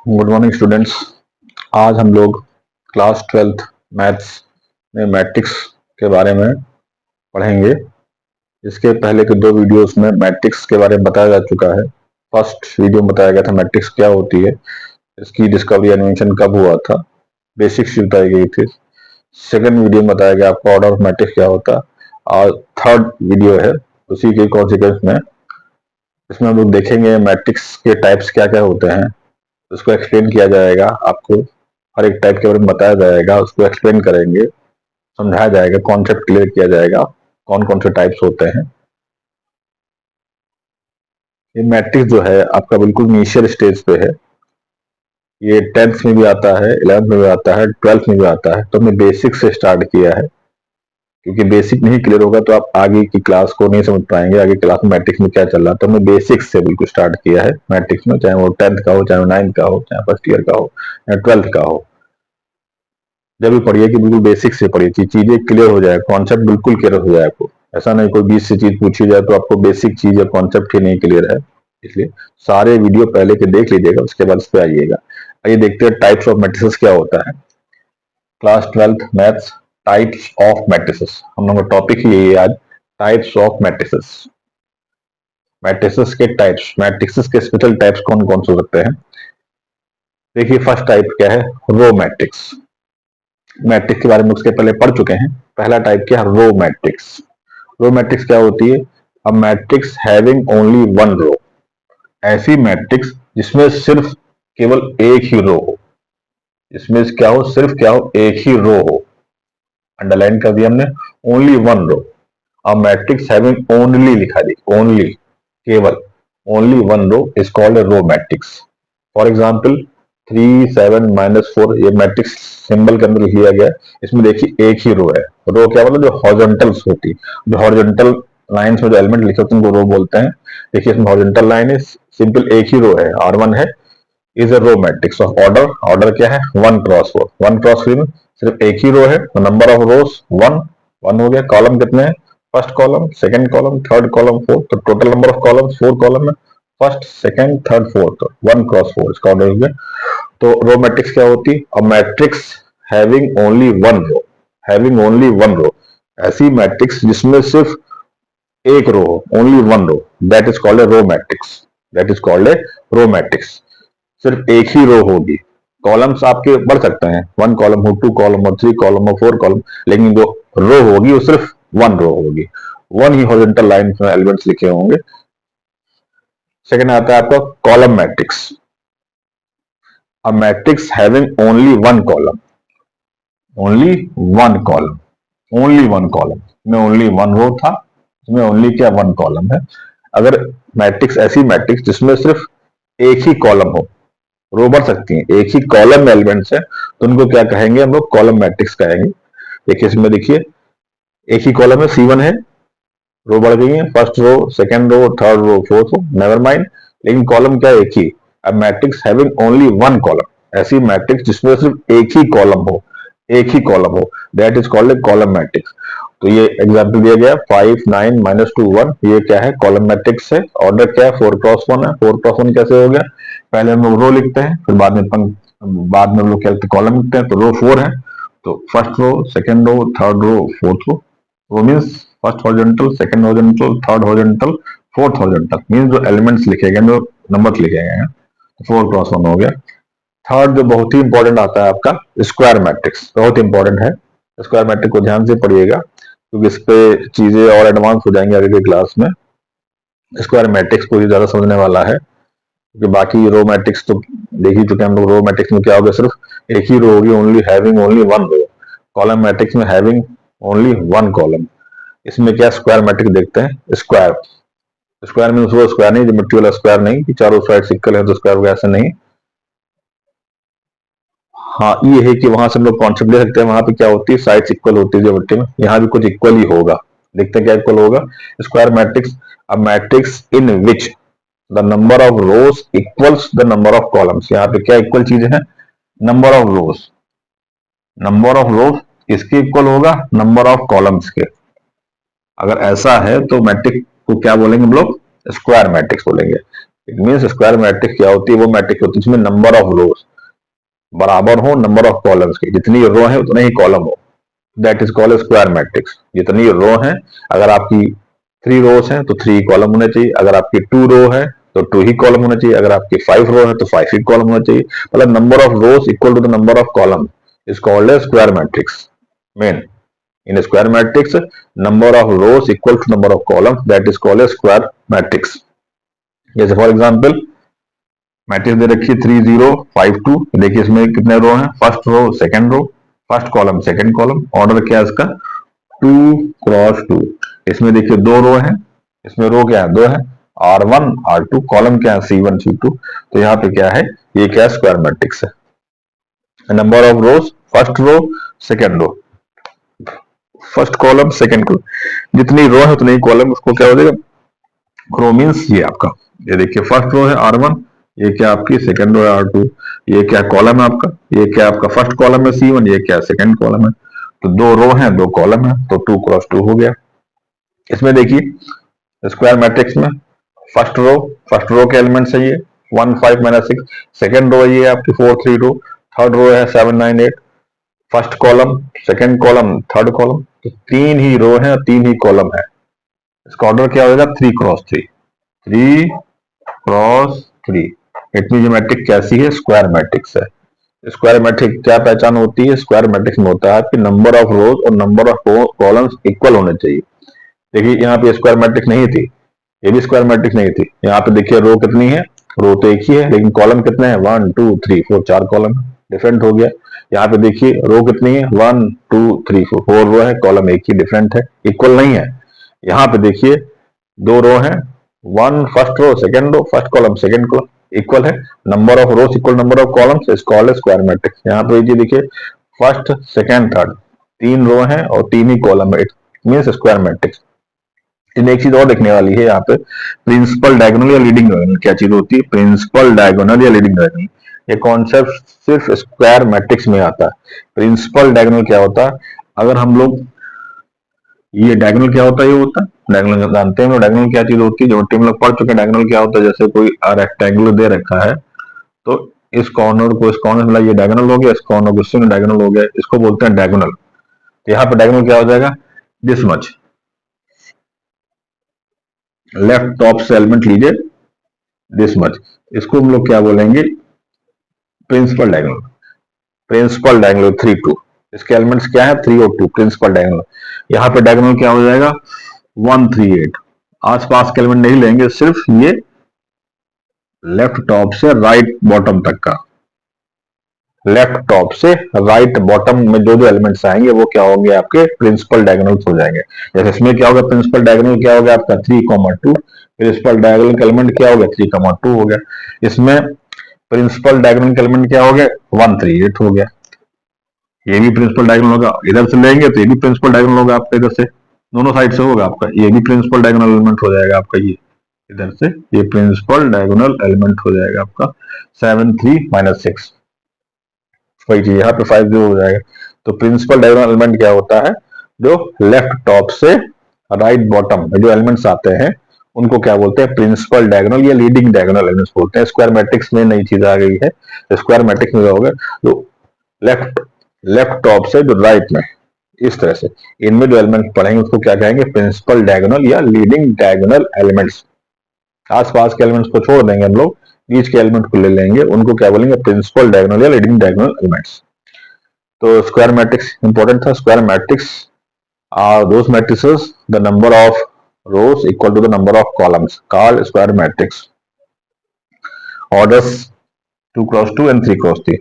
Good morning students. आज हम लोग क्लास 12th मैथ्स में मैट्रिक्स के बारे में पढ़ेंगे। इसके पहले के दो वीडियोस में मैट्रिक्स के बारे में बताया जा चुका है। फर्स्ट वीडियो में बताया गया था मैट्रिक्स क्या होती है, इसकी डिस्कवरी एनिमेशन कब हुआ था, बेसिक्स बताई गई थी। सेकंड वीडियो में बताया गया आपको ऑर्डर ऑफ मैट्रिक्स क्या होता है, और थर्ड वीडियो है उसी के कॉन्सिक्वेंस में। इसमें हम लोग देखेंगे मैट्रिक्स के टाइप्स क्या क्या होते हैं, उसको एक्सप्लेन किया जाएगा। आपको हर एक टाइप के बारे में बताया जाएगा, उसको एक्सप्लेन करेंगे, समझाया जाएगा, कॉन्सेप्ट क्लियर किया जाएगा कौन कौन से टाइप्स होते हैं। ये मैट्रिक्स जो है आपका बिल्कुल इनिशियल स्टेज पे है। ये 10th में भी आता है, 11th में भी आता है, 12th में भी आता है। तो हमने बेसिक से स्टार्ट किया है, क्योंकि बेसिक नहीं क्लियर होगा तो आप आगे की क्लास को नहीं समझ पाएंगे, आगे क्लास में मैट्रिक्स में क्या चल रहा है। तो हमने बेसिक से बिल्कुल स्टार्ट किया है मैट्रिक्स में, चाहे वो 10th का हो, चाहे वो 9th का हो, चाहे फर्स्ट ईयर का हो, या 12th का हो। जब भी पढ़िए कि बिल्कुल बेसिक से पढ़िए, चीजें क्लियर हो जाए, कॉन्सेप्ट बिल्कुल क्लियर हो जाए आपको। ऐसा नहीं कोई बीच से चीज पूछी जाए तो आपको बेसिक चीज या कॉन्सेप्ट ही नहीं क्लियर है। इसलिए सारे वीडियो पहले के देख लीजिएगा, उसके बाद इस पे आइएगा। आइए देखते हैं टाइप्स ऑफ मैट्रिसेस क्या होता है। Class 12th maths, types of matrices, हम लोग का टॉपिक ही यही है आज, टाइप्स ऑफ मैट्रिसेस। मैट्रिसेस के टाइप्स, मैट्रिसेस के स्पेशल टाइप्स कौन कौन से हो सकते हैं। देखिए फर्स्ट टाइप क्या है, रो मैट्रिक्स। मैट्रिक्स के बारे में उसके पहले पढ़ चुके हैं। पहला टाइप क्या है, रो मैट्रिक्स। रो मैट्रिक्स क्या होती है, a matrix having only one row. ऐसी मैट्रिक्स जिसमें सिर्फ केवल एक ही रो हो, जिसमें क्या हो, सिर्फ क्या हो, एक ही रो हो। अंडरलाइन कर दिया हमने, only one row. A matrix having only लिखा दी, ओनली, केवल, only one row is called a row matrix. For example 3 7 -4, ये मैट्रिक्स सिंबल के अंदर लिया गया। इसमें देखिए एक ही रो है। रो क्या मतलब, जो हॉरिजॉन्टल्स होती, जो हॉरिजॉन्टल लाइंस में जो एलिमेंट लिखे होते हैं उनको रो बोलते हैं। देखिए इसमें हॉरिजॉन्टल लाइन है, सिंपल एक ही रो है, R1 है, is a row matrix of order. Order क्या है, 1 × 4। 1 × 3 में सिर्फ एक ही रो है, तो नंबर ऑफ रोज 1, 1 हो गया। कॉलम कितने हैं, first column, second column, third column, fourth, तो total number of columns 4 column है, फर्स्ट सेकंड थर्ड फोर्थ, 1 × 4 इसका ऑर्डर हो गया। तो रो मैट्रिक्स क्या होती है, a matrix having only one row, having only one row. ऐसी मैट्रिक्स जिसमें सिर्फ एक रो हो, only one row, that is called a row matrix, that is called a row matrix. सिर्फ एक ही रो होगी, कॉलम्स आपके बढ़ सकते हैं, 1 कॉलम हो, 2 कॉलम हो, 3 कॉलम हो, 4 कॉलम, लेकिन जो रो होगी वो सिर्फ वन रो होगी, वन ही हॉरिजॉन्टल लाइन में एलिमेंट्स लिखे होंगे। सेकंड आता है आपका कॉलम मैट्रिक्स। अ matrix having only one column, only one column, only one column में ओनली वन रो था, इसमें ओनली क्या, वन कॉलम है। अगर मैट्रिक्स, ऐसी मैट्रिक्स जिसमें सिर्फ एक ही कॉलम हो, रो बढ़ सकती है, एक ही कॉलम में एलिमेंट्स है, तो उनको क्या कहेंगे, हम लोग कॉलम मैट्रिक्स कहेंगे। देखिए इसमें देखिए एक ही कॉलम है, C1 है, रो बढ़ गई है, first row, second row, third row, fourth row, never mind, लेकिन कॉलम क्या है, एक ही। अब matrix having only one column, ऐसी मैट्रिक्स जिसमें सिर्फ एक ही कॉलम हो, एक ही कॉलम हो, that is called a column matrix. तो ये एग्जांपल दिया गया 5 9 -2 1, ये क्या है, कॉलम मैट्रिक्स है। ऑर्डर क्या है, 4 × 1 है। 4 × 1 कैसे हो गया, पहले हम लोग रो लिखते हैं, फिर बाद में हम लोग क्या लिखते हैं, कॉलम लिखते हैं। तो रो 4 है, तो first row, second row, third row, fourth row. Row means first horizontal, second horizontal, third horizontal, fourth horizontal, means जो एलिमेंट्स लिखे गए, जो नंबर लिखे गए हैं। 4 × 1 हो गया। थर्ड जो बहुत ही इंपॉर्टेंट आता है आपका, स्क्वायर मैट्रिक्स, बहुत इंपॉर्टेंट है। स्क्वायर मैट्रिक्स को ध्यान से पढ़िएगा, क्योंकि इस पे चीजें और एडवांस हो जाएंगी आगे की क्लास में। स्क्वायर मैट्रिक्स को ही ज्यादा समझने वाला है, क्योंकि बाकी रो मैट्रिक्स तो देख ही चुके हैं हम लोग। रो मैट्रिक्स में क्या होगा, सिर्फ एक ही रो होगी, ओनली हैविंग ओनली वन रो। कॉलम मैट्रिक्स में हैविंग ओनली वन कॉलम। इसमें क्या, स्क्वायर मैट्रिक्स देखते हैं। स्क्वायर, स्क्वायर मीन्स वो स्क्वायर नहीं, ज्योमेट्री वाला स्क्वायर नहीं कि चारों साइड इक्वल है तो स्क्वायर होगा, ऐसा नहीं। हाँ ये है कि वहां से हम लोग कॉन्सेप्ट ले सकते हैं, वहां पे क्या होती है, साइड्स इक्वल होती है ज्योमेट्री में, यहाँ भी कुछ इक्वल ही होगा। देखते हैं क्या इक्वल होगा। Square matrix, a matrix in which the number of rose equals the number of columns. यहाँ पे क्या इक्वल चीज है, number of rose, number of रोज किसके इक्वल होगा, नंबर ऑफ कॉलम्स के। अगर ऐसा है तो मैट्रिक्स को क्या बोलेंगे हम लोग, स्क्वायर मैट्रिक्स बोलेंगे। इट मीन्स स्क्वायर मैट्रिक्स क्या होती है, वो मैट्रिक्स होती है जिसमें नंबर ऑफ रोज बराबर हो नंबर ऑफ कॉलम्स के, जितनी रो है उतने ही कॉलम हो, that is called square matrix. जितनी रो है, अगर आपकी 3 रोज है तो 3 कॉलम होने चाहिए, अगर आपकी 2 रो है तो 2 ही कॉलम होने चाहिए, अगर आपकी 5 रो है तो 5 ही कॉलम होना चाहिए। मतलब number of rows equal to the number of column is called a square matrix. Main in a square matrix, number of rows equal to number of columns, that is called a square matrix। जैसे for example matrix दे रखी है 3 0 5 2, देखिए इसमें कितने row हैं, first row second row, first column second column, order क्या है इसका 2 क्रॉस 2। इसमें देखिए 2 रो है, इसमें रो क्या है 2 है, R1 R2, कॉलम क्या है C1 C2। तो यहाँ पे क्या है, ये क्या स्क्वायर मैट्रिक्स है। Number of rows first row second row, first column second column, जितनी रो है उतनी ही कॉलम, उसको क्या हो जाएगा रो मीन्स ये आपका, ये देखिए फर्स्ट रो है R1, ये क्या आपकी सेकंड रो है R2, ये क्या कॉलम है आपका, ये क्या आपका फर्स्ट कॉलम है C1, ये क्या सेकंड कॉलम है। तो 2 रो है 2 कॉलम है, तो 2 क्रॉस 2 हो गया। इसमें देखिए स्क्वायर मैट्रिक्स में फर्स्ट रो के एलिमेंट्स है ये 1 5 -6, सेकंड रो है ये आपकी 4 3 2, थर्ड रो है 7 9 8, first column second column third column, तो 3 ही रो है और 3 ही कॉलम है। इसका ऑर्डर क्या होगा 3 क्रॉस 3, 3 क्रॉस 3। इतनी जो मैट्रिक्स कैसी है स्क्वायर मैट्रिक्स है। स्क्वायर मैट्रिक्स क्या पहचान होती है, स्क्वायर मैट्रिक्स में होता है कि नंबर ऑफ रोज और नंबर ऑफ कॉलम्स इक्वल होने चाहिए। देखिए यहाँ पे स्क्वायर मैट्रिक्स नहीं थी, ये भी स्क्वायर मैट्रिक्स नहीं थी। यहाँ पे देखिए रो कितनी है, रो तो एक ही है लेकिन कॉलम कितने हैं 1 2 3 4, 4 कॉलम डिफरेंट हो गया। यहाँ पे देखिए रो कितनी है 1 2 3 4 रो है, कॉलम एक ही डिफरेंट है, इक्वल नहीं है। यहाँ पे देखिए 2 रो है, 1 first row second row, first column second column equal है, number of rows equal number of columns is called square matrix. यहाँ पे ये देखिए फर्स्ट सेकंड थर्ड 3 रो है और 3 ही कॉलम है, इट मीन्स स्क्वायर मैट्रिक्स। एक चीज और देखने वाली है यहाँ पे, प्रिंसिपल डायगोनल या लीडिंग डायगोनल क्या चीज होती है, प्रिंसिपल डायगोनल या लीडिंग डायगोनल। ये कॉन्सेप्ट सिर्फ स्क्वायर मैट्रिक्स में आता है। प्रिंसिपल डायगोनल क्या होता है, अगर हम लोग ये डायगोनल क्या होता है, ये होता है डायगोनल जानते हैं डायगोनल क्या चीज होती है, जो हम लोग पढ़ चुके हैं। डायगोनल क्या होता है, जैसे कोई रेक्टेंगुलर दे रखा है तो इस कॉर्नर को इस कॉर्नर मतलब ये डायगोनल हो गया, इस कॉर्नर को इससे डायगोनल हो गया, इसको बोलते हैं डायगोनल। तो यहाँ पे डायगोनल क्या हो जाएगा दिस मच, लेफ्ट टॉप से एलिमेंट लीजिए दिस मच, इसको हम लोग क्या बोलेंगे प्रिंसिपल डायगोनल। प्रिंसिपल डायगोनल 3 2, इसके एलिमेंट्स क्या है 3 और 2, प्रिंसिपल डायगोनल। यहाँ पे डायगोनल क्या हो जाएगा 1 3 8, आसपास के एलिमेंट नहीं लेंगे, सिर्फ ये लेफ्ट टॉप से राइट बॉटम तक का, लेफ्ट टॉप से राइट बॉटम में जो जो एलिमेंट्स आएंगे वो क्या होंगे आपके प्रिंसिपल डायगोनल्स हो जाएंगे। जैसे इसमें क्या होगा प्रिंसिपल डायगोनल क्या हो गया आपका 3 2, प्रिंसिपल डायगोनल का एलिमेंट क्या हो गया 3 2 हो गया। इसमें प्रिंसिपल डायगोनल का एलिमेंट क्या हो गया 1 3 8 हो गया, ये भी प्रिंसिपल डायगोनल होगा। इधर से लेंगे तो ये भी प्रिंसिपल डायगोनल होगा आपका, इधर से दोनों साइड से होगा आपका, ये भी प्रिंसिपल डायगोनल एलिमेंट हो जाएगा आपका, ये इधर से ये प्रिंसिपल डायगोनल एलिमेंट हो जाएगा आपका 7 3 -6, वही चीज यहाँ पे 5 0 हो जाएगा। तो प्रिंसिपल डायगोनल एलिमेंट क्या होता है, जो लेफ्ट टॉप से राइट बॉटम में जो एलिमेंट्स आते हैं उनको क्या बोलते हैं प्रिंसिपल डायगोनल या लीडिंग डायगोनल एलिमेंट्स बोलते हैं। स्क्वायर मैट्रिक्स में नई चीज आ गई है, स्क्वायर मैट्रिक्स में क्या होगा जो लेफ्ट लेफ्ट टॉप से जो राइट में इस तरह से इनमें जो एलिमेंट पढ़ेंगे उसको क्या कहेंगे प्रिंसिपल डायगोनल या लीडिंग डायगोनल एलिमेंट्स। आसपास के एलिमेंट्स को छोड़ देंगे हम लोग, बीच के एलिमेंट को ले लेंगे, उनको क्या बोलेंगे प्रिंसिपल डायगोनल या लीडिंग डायगोनल एलिमेंट्स। तो स्क्वायर मैट्रिक्स इंपॉर्टेंट था। Square matrix are those matrices the number of rows equal to the number of columns called square matrix, orders 2 cross 2 and 3 cross 3।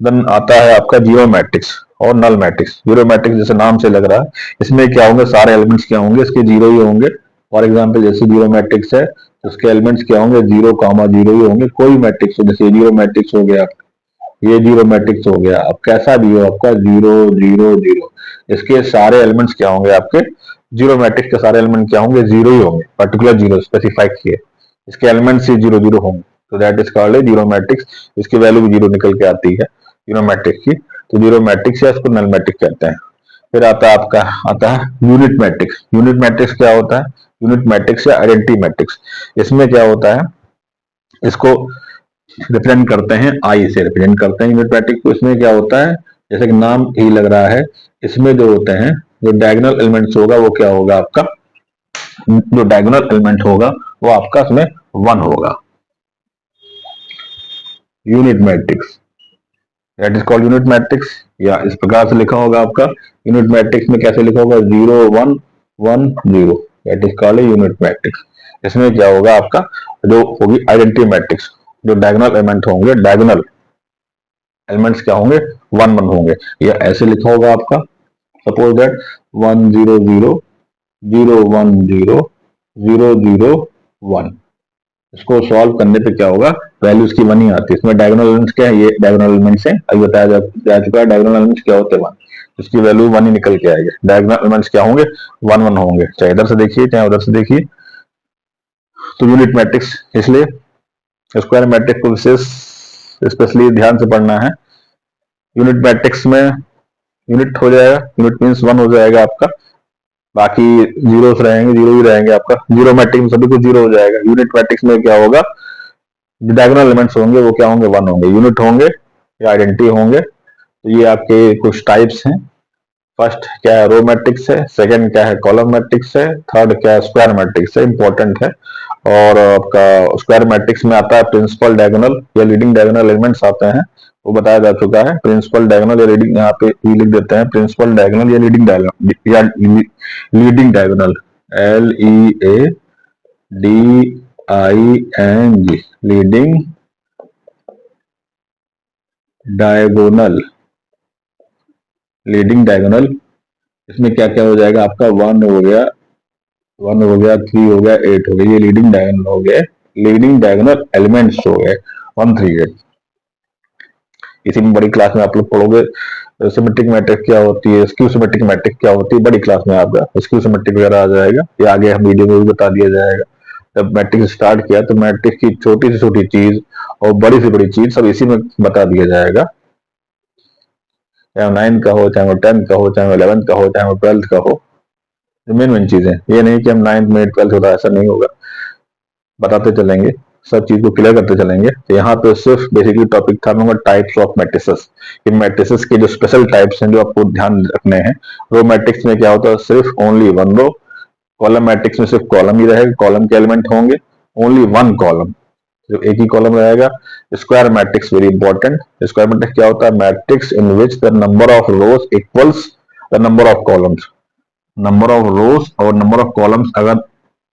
Then आता है आपका zero matrix और null matrix. Zero matrix जैसे नाम से लग रहा है, इसमें क्या होंगे सारे एलिमेंट्स क्या होंगे इसके जीरो ही होंगे। फॉर एग्जांपल जैसे जीरो मैट्रिक्स है तो उसके एलिमेंट्स क्या होंगे 0 0 ही होंगे। कोई मैट्रिक्स हो, जैसे जीरो मैट्रिक्स हो गया, ये जीरो मैट्रिक्स हो गया, अब कैसा भी हो आपका 0 0 0, इसके सारे एलिमेंट्स क्या होंगे आपके जीरो मैट्रिक्स के सारे एलिमेंट क्या होंगे 0 ही होंगे, पर्टिकुलर 0 स्पेसिफाई किए, इसके एलिमेंट्स ही 0 0 होंगे, तो that is called zero matrix. इसकी वैल्यू भी 0 निकल के आती है जीरो मैट्रिक्स की, तो जीरो मैट्रिक्स या इसको नल मैट्रिक्स कहते हैं। फिर आता है यूनिट मैट्रिक्स। यूनिट मैट्रिक्स क्या होता है, यूनिट मैट्रिक्स या आइडेंटिटी मैट्रिक्स। इसमें क्या होता है इसको रिप्रेजेंट करते हैं, आई से रिप्रेजेंट करते हैं यूनिट मैट्रिक्स को। इसमें क्या होता है, जैसे कि नाम ही लग रहा है, इसमें जो होते हैं, जो डायगोनल एलिमेंट्स होगा वो क्या होगा आपका, जो डायगोनल एलिमेंट होगा वो आपका इसमें 1 होगा। Unit matrix that is called unit matrix, या इस प्रकार से लिखा होगा आपका यूनिट मैट्रिक्स में, कैसे लिखा होगा, 0 1 1 0, that is called unit matrix. इसमें क्या होगा आपका, जो होगी आइडेंटिटी मैट्रिक्स, जो डायगोनल एलिमेंट होंगे, डायगोनल एलिमेंट्स क्या होंगे, 1 1 होंगे, या ऐसे लिखा होगा आपका, सपोज दैट 1 0 0 0 1 0 0 0 1। इसको सॉल्व करने पे क्या होगा, वैल्यू उसकी 1 ही आती है। इसमें डायगोनल एलिमेंट्स क्या है, ये डायगोनल एलिमेंट्स है, अभी बताया जा चुका है डायगोनल एलिमेंट्स क्या होते हैं, 1, इसकी वैल्यू 1 ही निकल के आएगी। डायगोनल एलिमेंट्स क्या होंगे, 1 1 होंगे, चाहे इधर से देखिए चाहे उधर से देखिए। तो यूनिट मैट्रिक्स, इसलिए स्क्वायर मैट्रिक्स को विशेष स्पेशली ध्यान से पढ़ना है। यूनिट मैट्रिक्स में यूनिट हो जाएगा, यूनिट मीन्स 1 हो जाएगा आपका, बाकी जीरोस रहेंगे, जीरो ही रहेंगे आपका, जीरो मैट्रिक्स में सभी कुछ जीरो हो जाएगा। यूनिट मैट्रिक्स में क्या होगा, जो डायगोनल एलिमेंट्स होंगे वो क्या होंगे, 1 होंगे, यूनिट होंगे या आइडेंटिटी होंगे। तो ये आपके कुछ टाइप्स हैं। फर्स्ट क्या है, रो मैट्रिक्स है, सेकंड क्या है, कॉलम मैट्रिक्स है, थर्ड क्या है, स्क्वायर मैट्रिक्स है, इंपॉर्टेंट है। और आपका स्क्वायर मैट्रिक्स में आता है प्रिंसिपल डायगोनल या लीडिंग डायगोनल एलिमेंट्स आते हैं, वो बताया जा चुका है। प्रिंसिपल डायगोनल या लीडिंग, यहाँ पे ही लिख देते हैं, प्रिंसिपल डायगोनल या लीडिंग डायगोनल, या leading diagonal, LEADING, leading diagonal, leading diagonal. इसमें क्या क्या हो जाएगा आपका, 1 हो गया, 1 हो गया, 3 हो गया, 8 हो गया, ये लीडिंग डायगोनल हो गए, लीडिंग डायगोनल एलिमेंट्स हो गए 1 3 8। इसी में बड़ी क्लास में आप लोग पढ़ोगे सिमेट्रिक मैट्रिक्स क्या होती है, स्क्यू सिमेट्रिक मैट्रिक्स क्या होती है, बड़ी क्लास में आपका स्क्यू सिमेट्रिक वगैरह आ जाएगा, ये आगे हम वीडियो में भी बता दिया जाएगा। जब मैट्रिक्स स्टार्ट किया तो मैट्रिक्स की छोटी से छोटी चीज और बड़ी से बड़ी चीज सब इसी में बता दिया जाएगा, चाहे 9 का हो, चाहे वो 10 का हो, चाहे वो 11 का हो, चाहे वो 12 का हो, मेन मेन चीजें। ये नहीं कि हम 9th में 12th होता, ऐसा नहीं होगा, बताते चलेंगे, सब चीज को क्लियर करते चलेंगे। तो यहाँ पे सिर्फ बेसिकली टॉपिक था हमारा types of matrices, in matrices के जो स्पेशल टाइप्स हैं जो आपको ध्यान रखने हैं। रो मैट्रिक्स में क्या होता है, सिर्फ ओनली 1 रो, कॉलम मैट्रिक्स में सिर्फ कॉलम ही रहेगा, कॉलम के एलिमेंट होंगे, ओनली 1 कॉलम, सिर्फ एक ही कॉलम रहेगा। Square matrix very important, square matrix क्या होता है, matrix in which the number of rose equals the number of columns, number of रोज और नंबर ऑफ कॉलम्स अगर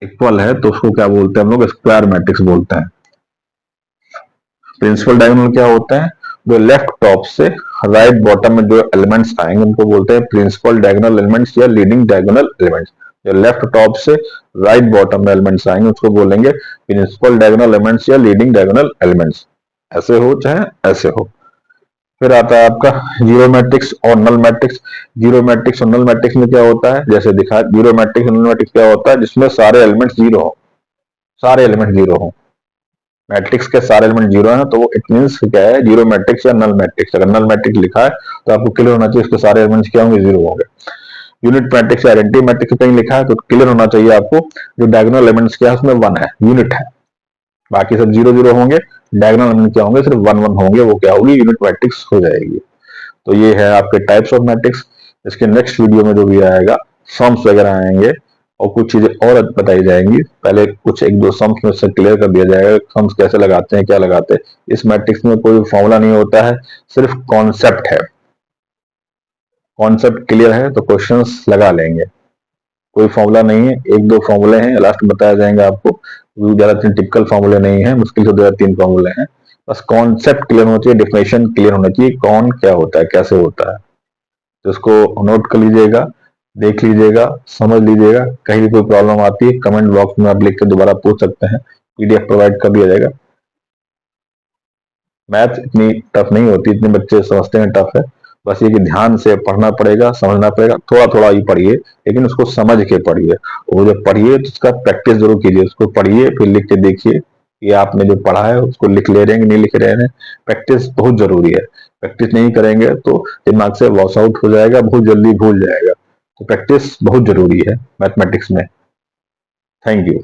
इक्वल है तो उसको क्या बोलते हैं हम लोग, स्क्वायर मैट्रिक्स बोलते हैं। प्रिंसिपल डायगोनल क्या होता है, जो लेफ्ट टॉप से राइट बॉटम में जो एलिमेंट्स आएंगे उनको बोलते हैं प्रिंसिपल डायगोनल एलिमेंट्स या लीडिंग डायगोनल एलिमेंट्स। जो लेफ्ट टॉप से राइट बॉटम में एलिमेंट्स आएंगे उसको बोलेंगे प्रिंसिपल डायगोनल एलिमेंट्स या लीडिंग डायगोनल एलिमेंट्स, ऐसे हो चाहे ऐसे हो। फिर आता है आपका जीरो मैट्रिक्स और नल मैट्रिक्स। जीरो मैट्रिक्स और नल मैट्रिक्स में क्या होता है, जैसे दिखा, जीरो मैट्रिक्स और नल मैट्रिक्स क्या होता है, जिसमें सारे एलिमेंट्स जीरो हो, सारे एलिमेंट जीरो हो, मैट्रिक्स के सारे एलिमेंट जीरो है तो वो इट मींस क्या है, जीरो मैट्रिक्स या नल मैट्रिक्स। अगर नल मैट्रिक्स लिखा है तो आपको क्लियर होना चाहिए उसके सारे एलिमेंट्स क्या होंगे, जीरो होंगे। यूनिट मैट्रिक्स या आइडेंटिटी मैट्रिक्स कहीं लिखा है तो क्लियर होना चाहिए आपको जो डायगोनल एलिमेंट्स क्या है उसमें 1 है, यूनिट है, बाकी सब जीरो जीरो होंगे, डायगोनल एलिमेंट क्या होंगे, सिर्फ 1 1 होंगे, वो क्या होगी, यूनिट मैट्रिक्स हो जाएगी। तो ये है आपके टाइप्स ऑफ मैट्रिक्स। इसके नेक्स्ट वीडियो में जो भी आएगा सम्स वगैरह आएंगे और कुछ चीजें और बताई जाएंगी। पहले कुछ एक दो सम्स में से क्लियर कर दिया जाएगा, सम्स कैसे लगाते हैं, क्या लगाते हैं। इस मैट्रिक्स में कोई फॉर्मूला नहीं होता है, सिर्फ कॉन्सेप्ट है, कॉन्सेप्ट क्लियर है तो क्वेश्चंस लगा लेंगे, कोई फॉर्मूला नहीं है, एक दो फॉर्मूले हैं, लास्ट में बताया जाएंगे आपको, ज्यादा टिपिकल फॉर्मूले नहीं है, मुश्किल से 2 या 3 फॉर्मूले हैं। बस कॉन्सेप्ट क्लियर होना चाहिए, डेफिनेशन क्लियर होना चाहिए, कौन क्या होता है, कैसे होता है, तो इसको नोट कर लीजिएगा, देख लीजिएगा, समझ लीजिएगा। कहीं भी कोई प्रॉब्लम आती है कमेंट बॉक्स में आप लिख के दोबारा पूछ सकते हैं, पीडीएफ प्रोवाइड कर दिया जाएगा। मैथ इतनी टफ नहीं होती, इतने बच्चे समझते हैं टफ है, बस ये कि ध्यान से पढ़ना पड़ेगा, समझना पड़ेगा, थोड़ा थोड़ा ही पढ़िए लेकिन उसको समझ के पढ़िए, और जब पढ़िए तो उसका प्रैक्टिस जरूर कीजिए, उसको पढ़िए फिर लिख के देखिए कि आपने जो पढ़ा है उसको लिख ले रहे हैं कि नहीं लिख रहे हैं। प्रैक्टिस बहुत जरूरी है, प्रैक्टिस नहीं करेंगे तो दिमाग से वॉश आउट हो जाएगा, बहुत जल्दी भूल जाएगा, तो प्रैक्टिस बहुत जरूरी है मैथमेटिक्स में। Thank you.